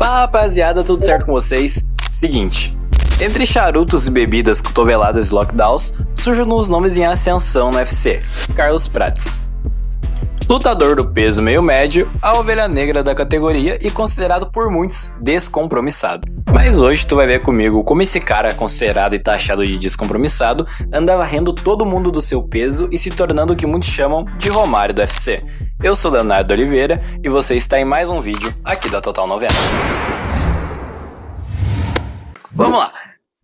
Fala rapaziada, tudo certo com vocês? Seguinte, entre charutos e bebidas, cotoveladas e lockdowns, surgem os nomes em ascensão no UFC. Carlos Prates, lutador do peso meio médio, a ovelha negra da categoria e considerado por muitos descompromissado. Mas hoje tu vai ver comigo como esse cara considerado e taxado de descompromissado andava rendo todo mundo do seu peso e se tornando o que muitos chamam de Romário do UFC. Eu sou Leonardo Oliveira e você está em mais um vídeo aqui da Total 90. Vamos lá!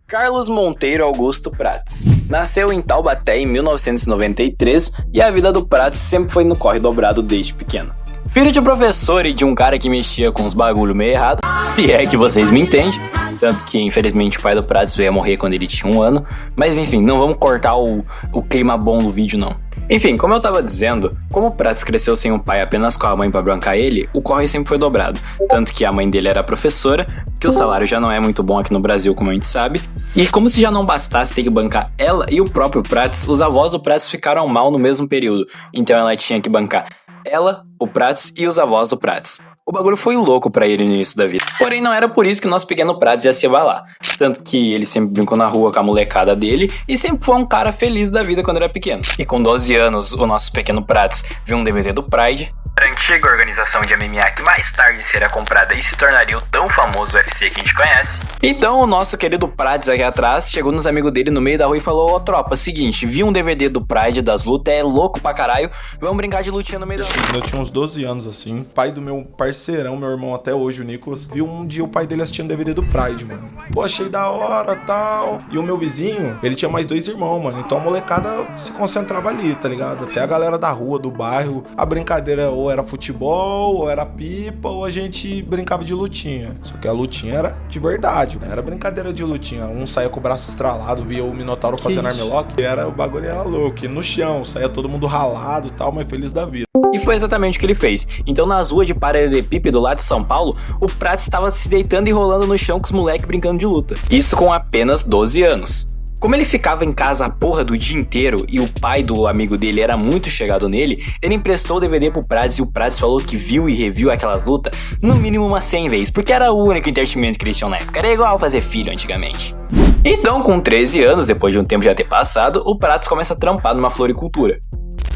Carlos Monteiro Augusto Prates nasceu em Taubaté em 1993 e a vida do Prates sempre foi no corre dobrado desde pequeno. Filho de professor e de um cara que mexia com uns bagulho meio errado, se é que vocês me entendem, tanto que infelizmente o pai do Prates veio a morrer quando ele tinha 1 ano, mas enfim, não vamos cortar o clima bom do vídeo não. Enfim, como eu tava dizendo, como o Prates cresceu sem um pai apenas com a mãe pra bancar ele, o corre sempre foi dobrado. Tanto que a mãe dele era professora, que o salário já não é muito bom aqui no Brasil, como a gente sabe. E como se já não bastasse ter que bancar ela e o próprio Prates, os avós do Prates ficaram mal no mesmo período. Então ela tinha que bancar ela, o Prates e os avós do Prates. O bagulho foi louco pra ele no início da vida. Porém, não era por isso que o nosso pequeno Prates ia se abalar. Tanto que ele sempre brincou na rua com a molecada dele e sempre foi um cara feliz da vida quando era pequeno. E com 12 anos, o nosso pequeno Prates viu um DVD do Pride, a antiga organização de MMA que mais tarde seria comprada e se tornaria o tão famoso UFC que a gente conhece. Então o nosso querido Prates aqui atrás chegou nos amigos dele no meio da rua e falou: ó tropa, seguinte, vi um DVD do Pride das lutas, é louco pra caralho, vamos brincar de lutinha no meio da rua. Eu tinha uns 12 anos assim, pai do meu parceirão, meu irmão até hoje, o Nicolas, viu um dia o pai dele assistindo DVD do Pride, mano. Pô, achei da hora, tal. E o meu vizinho, ele tinha mais 2 irmãos, mano, então a molecada se concentrava ali, tá ligado? Até a galera da rua, do bairro, a brincadeira ou era futebol, ou era pipa, ou a gente brincava de lutinha. Só que a lutinha era de verdade, né? Era brincadeira de lutinha. Um saía com o braço estralado, via o Minotauro fazendo armlock, o bagulho era louco. E no chão, saía todo mundo ralado e tal, mas feliz da vida. E foi exatamente o que ele fez. Então nas ruas de paralelepípedo lá de São Paulo, o Prates estava se deitando e rolando no chão com os moleques brincando de luta. Isso com apenas 12 anos. Como ele ficava em casa a porra do dia inteiro e o pai do amigo dele era muito chegado nele, ele emprestou o DVD pro Prates e o Prates falou que viu e reviu aquelas lutas no mínimo umas 100 vezes, porque era o único entretenimento que eles tinham na época, era igual fazer filho antigamente. Então com 13 anos, depois de um tempo já ter passado, o Prates começa a trampar numa floricultura.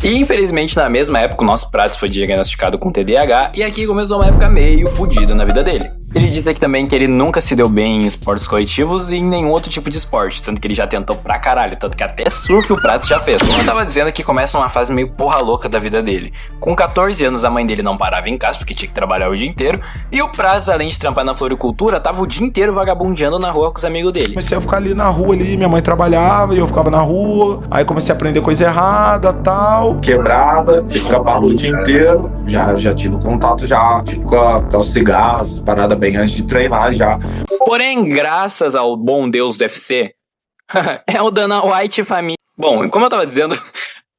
E infelizmente na mesma época o nosso Prates foi diagnosticado com TDAH e aqui começou uma época meio fodida na vida dele. Ele disse aqui também que ele nunca se deu bem em esportes coletivos e em nenhum outro tipo de esporte, tanto que ele já tentou pra caralho, tanto que até surf o Prates já fez. Como eu tava dizendo, que começa uma fase meio porra louca da vida dele. Com 14 anos a mãe dele não parava em casa porque tinha que trabalhar o dia inteiro, e o Prates, além de trampar na floricultura, tava o dia inteiro vagabundeando na rua com os amigos dele. Comecei a ficar ali na rua, ali, minha mãe trabalhava e eu ficava na rua, aí comecei a aprender coisa errada, tal, quebrada, ficava o dia inteiro, já tive contato já, tipo, com os cigarros, paradas bem antes de treinar já. Porém, graças ao bom Deus do UFC, é o Dana White família. Bom, como eu tava dizendo,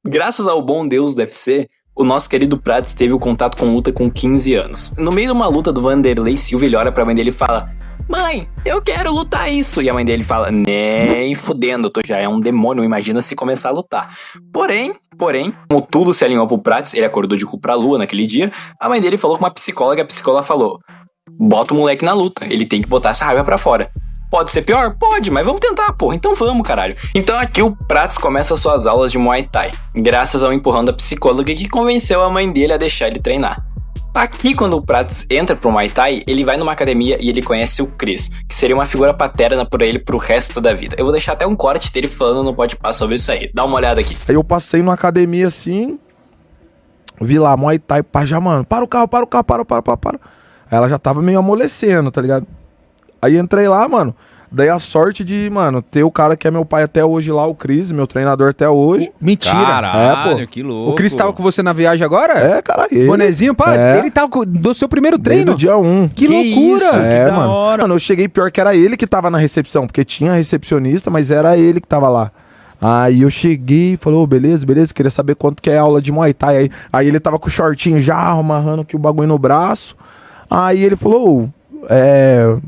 graças ao bom Deus do UFC, o nosso querido Prates teve o contato com luta com 15 anos. No meio de uma luta do Vanderlei Silva, ele olha pra mãe dele e fala: mãe, eu quero lutar isso. E a mãe dele fala: nem fudendo, tu já é um demônio, imagina se começar a lutar. Porém, como tudo se alinhou pro Prates, ele acordou de cu pra lua naquele dia, a mãe dele falou com uma psicóloga, a psicóloga falou: bota o moleque na luta, ele tem que botar essa raiva pra fora. Pode ser pior? Pode, mas vamos tentar, porra. Então vamos, caralho. Então aqui o Prates começa suas aulas de Muay Thai, graças ao empurrão da psicóloga que convenceu a mãe dele a deixar ele treinar. Aqui, quando o Prates entra pro Muay Thai, ele vai numa academia e ele conhece o Chris, que seria uma figura paterna por ele pro resto da vida. Eu vou deixar até um corte dele falando no Podpah sobre isso aí. Dá uma olhada aqui. Aí eu passei numa academia assim, vi lá, Muay Thai, pá, já, mano, para o carro. Aí ela já tava meio amolecendo, tá ligado? Aí entrei lá, mano. Daí a sorte de, mano, ter o cara que é meu pai até hoje lá, o Cris, meu treinador até hoje. Mentira. Caralho, pô. Que louco. O Cris tava com você na viagem agora? É, cara, ele. Bonezinho, pá, ele tava do seu primeiro treino? Do dia 1. Que loucura. Isso, É, que da mano. hora. Mano, eu cheguei pior que era ele que tava na recepção, porque tinha recepcionista, mas era ele que tava lá. Aí eu cheguei e falei: ô, beleza, queria saber quanto que é a aula de Muay Thai. Aí ele tava com o shortinho já, amarrando aqui o bagulho no braço. Aí ele falou: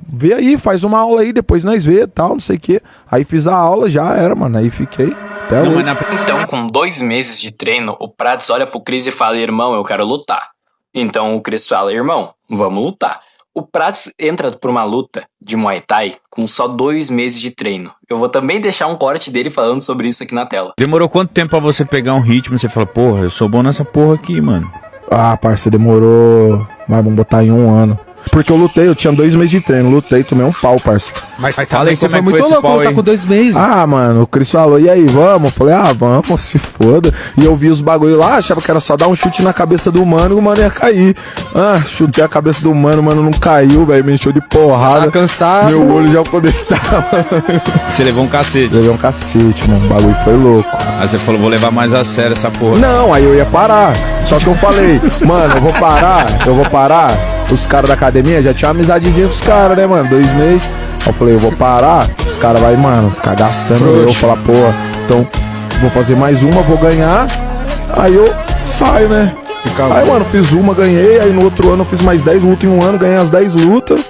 vê aí, faz uma aula aí, depois nós vê, tal, não sei o que. Aí fiz a aula, já era, mano, aí fiquei até hoje. Então, com 2 meses de treino, o Prates olha pro Chris e fala: irmão, eu quero lutar. Então o Chris fala: irmão, vamos lutar. O Prats entra pra uma luta de Muay Thai com só 2 meses de treino. Eu vou também deixar um corte dele falando sobre isso aqui na tela. Demorou quanto tempo pra você pegar um ritmo e você fala, porra, eu sou bom nessa porra aqui, mano? Ah, parça, demorou... Mas vamos botar em 1 ano. Porque eu tinha 2 meses de treino, lutei, tomei um pau, parça. Mas fala aí você como é foi que foi muito esse louco pau lutar aí. com 2 meses. Ah, mano, o Cris falou, e aí, vamos? Eu falei, vamos, se foda. E eu vi os bagulho lá, achava que era só dar um chute na cabeça do mano e o mano ia cair. Chutei a cabeça do mano, o mano não caiu, velho, me encheu de porrada. Tá cansado. Meu olho já ficou desse tamanho. Você levou um cacete. Levei um cacete, mano, o bagulho foi louco. Aí você falou, vou levar mais a sério essa porra. Não, aí eu ia parar. Só que eu falei, mano, eu vou parar. Os caras da academia já tinham amizadezinha com os caras, né, mano? 2 meses. Aí eu falei, eu vou parar. Os caras vai, mano, ficar gastando eu. Falar, pô, então vou fazer mais uma, vou ganhar. Aí eu saio, né? Aí, mano, fiz uma, ganhei. Aí no outro ano eu fiz mais 10 lutas em 1 ano, ganhei as 10 lutas.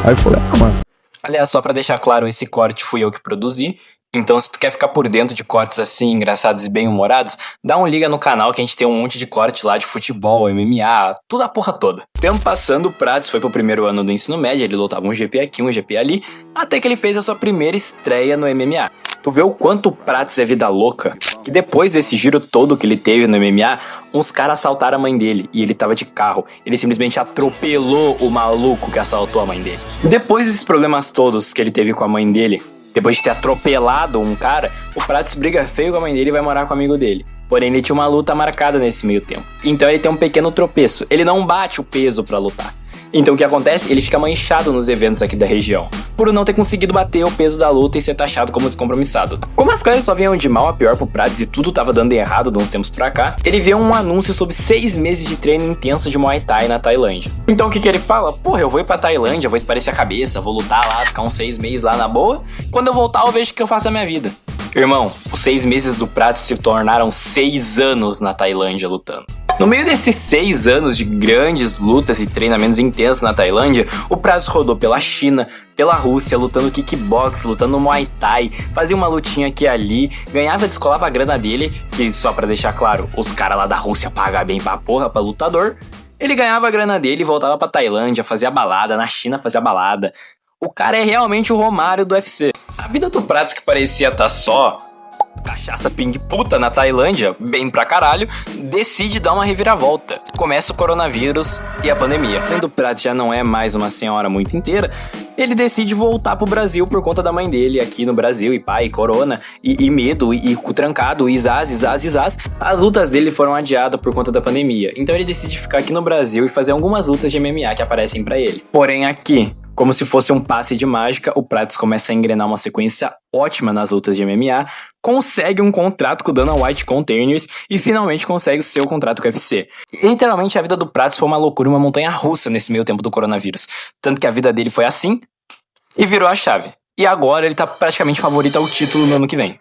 Aí eu falei, mano. Aliás, só pra deixar claro, esse corte fui eu que produzi. Então, se tu quer ficar por dentro de cortes assim, engraçados e bem-humorados, dá um liga no canal que a gente tem um monte de corte lá de futebol, MMA, tudo a porra toda. Tempo passando, o Prats foi pro primeiro ano do ensino médio, ele lutava um GP aqui, um GP ali, até que ele fez a sua primeira estreia no MMA. Tu vê o quanto o Prats é vida louca, que depois desse giro todo que ele teve no MMA, uns caras assaltaram a mãe dele, e ele tava de carro. Ele simplesmente atropelou o maluco que assaltou a mãe dele. Depois desses problemas todos que ele teve com a mãe dele, depois de ter atropelado um cara, o Prats briga feio com a mãe dele e vai morar com o amigo dele. Porém, ele tinha uma luta marcada nesse meio tempo. Então ele tem um pequeno tropeço. Ele não bate o peso pra lutar. Então o que acontece? Ele fica manchado nos eventos aqui da região, por não ter conseguido bater o peso da luta e ser taxado como descompromissado. Como as coisas só vinham de mal a pior pro Prats e tudo tava dando errado de uns tempos pra cá, ele vê um anúncio sobre 6 meses de treino intenso de Muay Thai na Tailândia. Então o que ele fala? Porra, eu vou ir pra Tailândia, vou esparecer a cabeça, vou lutar lá, ficar uns 6 meses lá na boa. Quando eu voltar eu vejo o que eu faço da minha vida. Irmão, os 6 meses do Prats se tornaram 6 anos na Tailândia lutando. No meio desses 6 anos de grandes lutas e treinamentos intensos na Tailândia, o Prats rodou pela China, pela Rússia, lutando kickbox, lutando Muay Thai, fazia uma lutinha aqui e ali, ganhava e descolava a grana dele, que só pra deixar claro, os caras lá da Rússia pagam bem pra porra pra lutador. Ele ganhava a grana dele e voltava pra Tailândia, fazia balada, na China fazia balada. O cara é realmente o Romário do UFC. A vida do Prats, que parecia estar só cachaça ping-puta na Tailândia, bem pra caralho, decide dar uma reviravolta. Começa o coronavírus e a pandemia. Quando o Prats já não é mais uma senhora muito inteira, ele decide voltar pro Brasil por conta da mãe dele aqui no Brasil, e pai, corona, e medo, e cu trancado, e zaz. As lutas dele foram adiadas por conta da pandemia. Então ele decide ficar aqui no Brasil e fazer algumas lutas de MMA que aparecem pra ele. Porém aqui, como se fosse um passe de mágica, o Prats começa a engrenar uma sequência ótima nas lutas de MMA, consegue um contrato com o Dana White Containers e finalmente consegue o seu contrato com o UFC. E, literalmente a vida do Prats foi uma loucura, uma montanha russa nesse meio tempo do coronavírus. Tanto que a vida dele foi assim e virou a chave. E agora ele tá praticamente favorito ao título no ano que vem.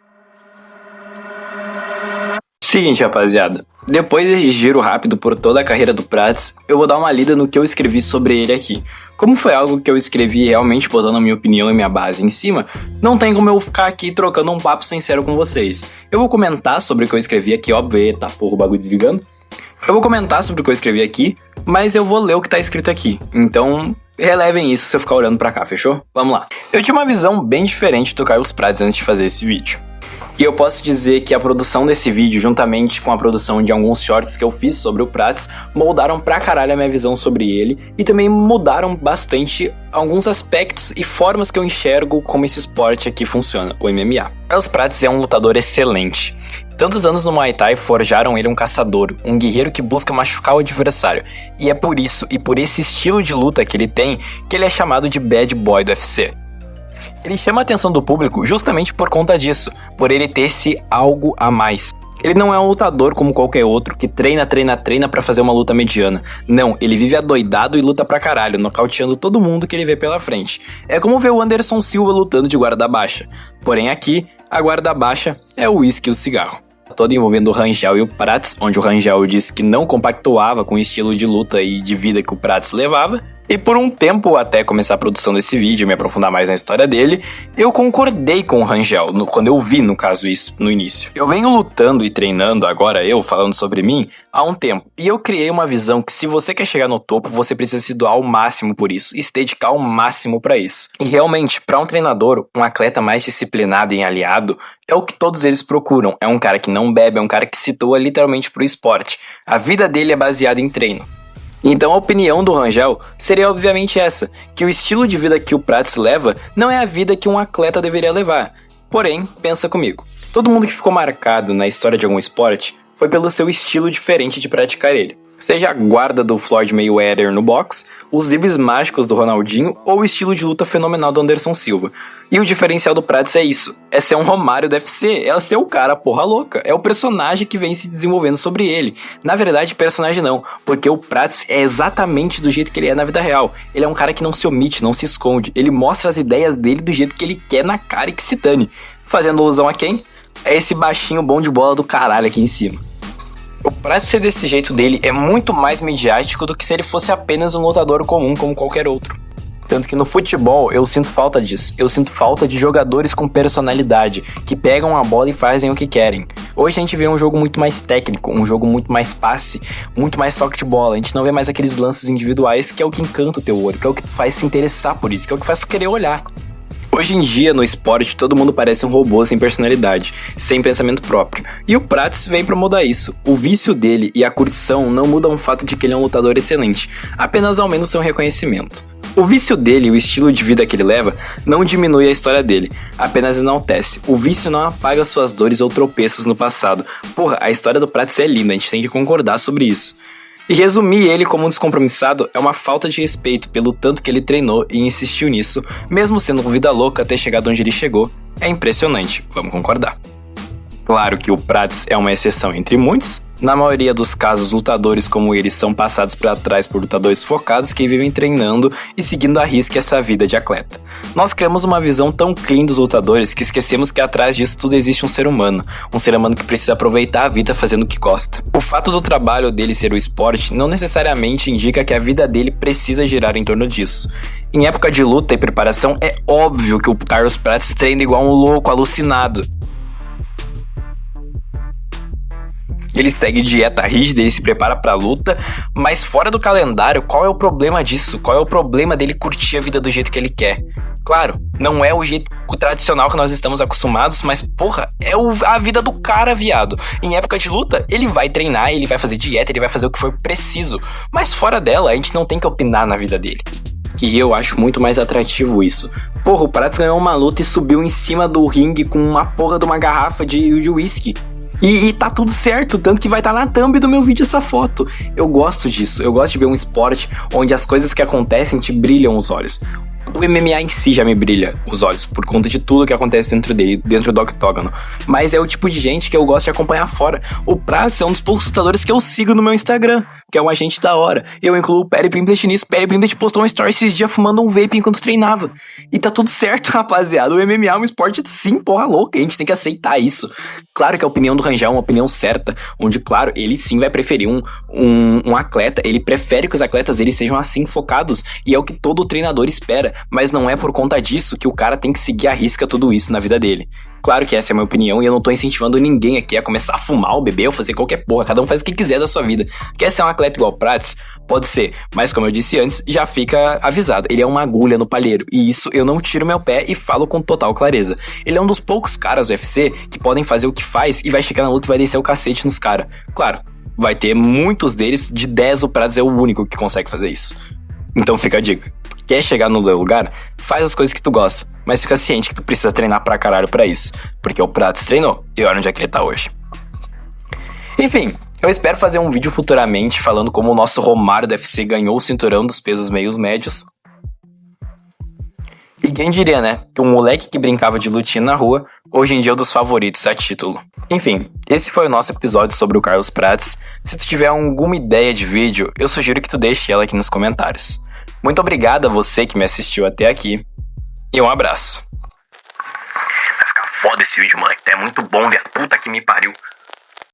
Seguinte, rapaziada. Depois desse giro rápido por toda a carreira do Prats, eu vou dar uma lida no que eu escrevi sobre ele aqui. Como foi algo que eu escrevi realmente botando a minha opinião e minha base em cima, não tem como eu ficar aqui trocando um papo sincero com vocês. Eu vou comentar sobre o que eu escrevi aqui, óbvio, eita porra, o bagulho desligando. Eu vou comentar sobre o que eu escrevi aqui, mas eu vou ler o que tá escrito aqui. Então, relevem isso se eu ficar olhando pra cá, fechou? Vamos lá. Eu tinha uma visão bem diferente do Carlos Prats antes de fazer esse vídeo. E eu posso dizer que a produção desse vídeo, juntamente com a produção de alguns shorts que eu fiz sobre o Prats, moldaram pra caralho a minha visão sobre ele e também mudaram bastante alguns aspectos e formas que eu enxergo como esse esporte aqui funciona, o MMA. Carlos Prats é um lutador excelente. Tantos anos no Muay Thai forjaram ele um caçador, um guerreiro que busca machucar o adversário. E é por isso, e por esse estilo de luta que ele tem, que ele é chamado de Bad Boy do UFC. Ele chama a atenção do público justamente por conta disso, por ele ter esse algo a mais. Ele não é um lutador como qualquer outro, que treina pra fazer uma luta mediana. Não, ele vive adoidado e luta pra caralho, nocauteando todo mundo que ele vê pela frente. É como ver o Anderson Silva lutando de guarda baixa. Porém aqui, a guarda baixa é o uísque e o cigarro. Todo envolvendo o Rangel e o Prats, onde o Rangel disse que não compactuava com o estilo de luta e de vida que o Prats levava. E por um tempo, até começar a produção desse vídeo e me aprofundar mais na história dele, eu concordei com o Rangel, quando eu vi, no caso, isso no início. Eu venho lutando e treinando, agora eu, falando sobre mim, há um tempo. E eu criei uma visão que se você quer chegar no topo, você precisa se doar ao máximo por isso, e se dedicar ao máximo pra isso. E realmente, pra um treinador, um atleta mais disciplinado e aliado, é o que todos eles procuram. É um cara que não bebe, é um cara que se doa literalmente pro esporte. A vida dele é baseada em treino. Então a opinião do Rangel seria obviamente essa, que o estilo de vida que o Prats leva não é a vida que um atleta deveria levar. Porém, pensa comigo, todo mundo que ficou marcado na história de algum esporte foi pelo seu estilo diferente de praticar ele. Seja a guarda do Floyd Mayweather no boxe, os dribles mágicos do Ronaldinho ou o estilo de luta fenomenal do Anderson Silva. E o diferencial do Prats é isso, é ser um Romário do UFC, é ser o cara porra louca, é o personagem que vem se desenvolvendo sobre ele. Na verdade, personagem não, porque o Prats é exatamente do jeito que ele é na vida real. Ele é um cara que não se omite, não se esconde, ele mostra as ideias dele do jeito que ele quer na cara e que se dane. Fazendo alusão a quem? É esse baixinho bom de bola do caralho aqui em cima. O Prats ser desse jeito dele é muito mais midiático do que se ele fosse apenas um lutador comum como qualquer outro. Tanto que no futebol eu sinto falta disso. Eu sinto falta de jogadores com personalidade, que pegam a bola e fazem o que querem. Hoje a gente vê um jogo muito mais técnico, um jogo muito mais passe, muito mais toque de bola. A gente não vê mais aqueles lances individuais que é o que encanta o teu olho, que é o que tu faz se interessar por isso, que é o que faz tu querer olhar. Hoje em dia, no esporte, todo mundo parece um robô sem personalidade, sem pensamento próprio. E o Prats vem pra mudar isso. O vício dele e a curtição não mudam o fato de que ele é um lutador excelente, apenas aumenta o seu reconhecimento. O vício dele e o estilo de vida que ele leva não diminui a história dele, apenas enaltece. O vício não apaga suas dores ou tropeços no passado. Porra, a história do Prats é linda, a gente tem que concordar sobre isso. E resumir ele como um descompromissado é uma falta de respeito pelo tanto que ele treinou e insistiu nisso, mesmo sendo um vida louca até chegar onde ele chegou. É impressionante, vamos concordar. Claro que o Prats é uma exceção entre muitos. Na maioria dos casos, lutadores como ele são passados para trás por lutadores focados que vivem treinando e seguindo à risca essa vida de atleta. Nós criamos uma visão tão clean dos lutadores que esquecemos que atrás disso tudo existe um ser humano que precisa aproveitar a vida fazendo o que gosta. O fato do trabalho dele ser o esporte não necessariamente indica que a vida dele precisa girar em torno disso. Em época de luta e preparação, é óbvio que o Carlos Prats treina igual um louco alucinado. Ele segue dieta rígida, ele se prepara pra luta, mas fora do calendário, qual é o problema disso? Qual é o problema dele curtir a vida do jeito que ele quer? Claro, não é o jeito tradicional que nós estamos acostumados, mas porra, é a vida do cara, viado. Em época de luta, ele vai treinar, ele vai fazer dieta, ele vai fazer o que for preciso, mas fora dela, a gente não tem que opinar na vida dele. E eu acho muito mais atrativo isso. Porra, o Prats ganhou uma luta e subiu em cima do ringue com uma porra de uma garrafa de uísque. E tá tudo certo, tanto que vai estar na thumb do meu vídeo essa foto. Eu gosto disso, eu gosto de ver um esporte onde as coisas que acontecem te brilham os olhos. O MMA em si já me brilha os olhos, por conta de tudo que acontece dentro dele, dentro do octógono. Mas é o tipo de gente que eu gosto de acompanhar fora. O Prats é um dos poucos lutadores que eu sigo no meu Instagram, que é um agente da hora. Eu incluo o Perry Pimblett nisso. Perry Pimblett postou um story esses dias fumando um vape enquanto treinava. E tá tudo certo, rapaziada. O MMA é um esporte sim, porra louca. A gente tem que aceitar isso. Claro que a opinião do Rangel é uma opinião certa, onde, claro, ele sim vai preferir um atleta. Ele prefere que os atletas eles sejam assim focados. E é o que todo treinador espera. Mas não é por conta disso que o cara tem que seguir à risca tudo isso na vida dele. Claro que essa é a minha opinião e eu não tô incentivando ninguém aqui a começar a fumar ou beber ou fazer qualquer porra. Cada um faz o que quiser da sua vida. Quer ser um atleta igual o Prats? Pode ser. Mas como eu disse antes, já fica avisado. Ele é uma agulha no palheiro. E isso eu não tiro meu pé e falo com total clareza. Ele é um dos poucos caras do UFC que podem fazer o que faz e vai chegar na luta e vai descer o cacete nos caras. Claro, vai ter muitos deles. De 10 o Prats é o único que consegue fazer isso. Então fica a dica. Quer chegar no lugar? Faz as coisas que tu gosta. Mas fica ciente que tu precisa treinar pra caralho pra isso. Porque o Prats treinou e olha onde é que ele tá hoje. Enfim, eu espero fazer um vídeo futuramente falando como o nosso Romário do UFC ganhou o cinturão dos pesos meios médios. E quem diria, né? Que um moleque que brincava de lutinha na rua, hoje em dia é um dos favoritos a título. Enfim, esse foi o nosso episódio sobre o Carlos Prats. Se tu tiver alguma ideia de vídeo, eu sugiro que tu deixe ela aqui nos comentários. Muito obrigado a você que me assistiu até aqui. E um abraço. Vai ficar foda esse vídeo, moleque. É muito bom, velho. Puta que me pariu.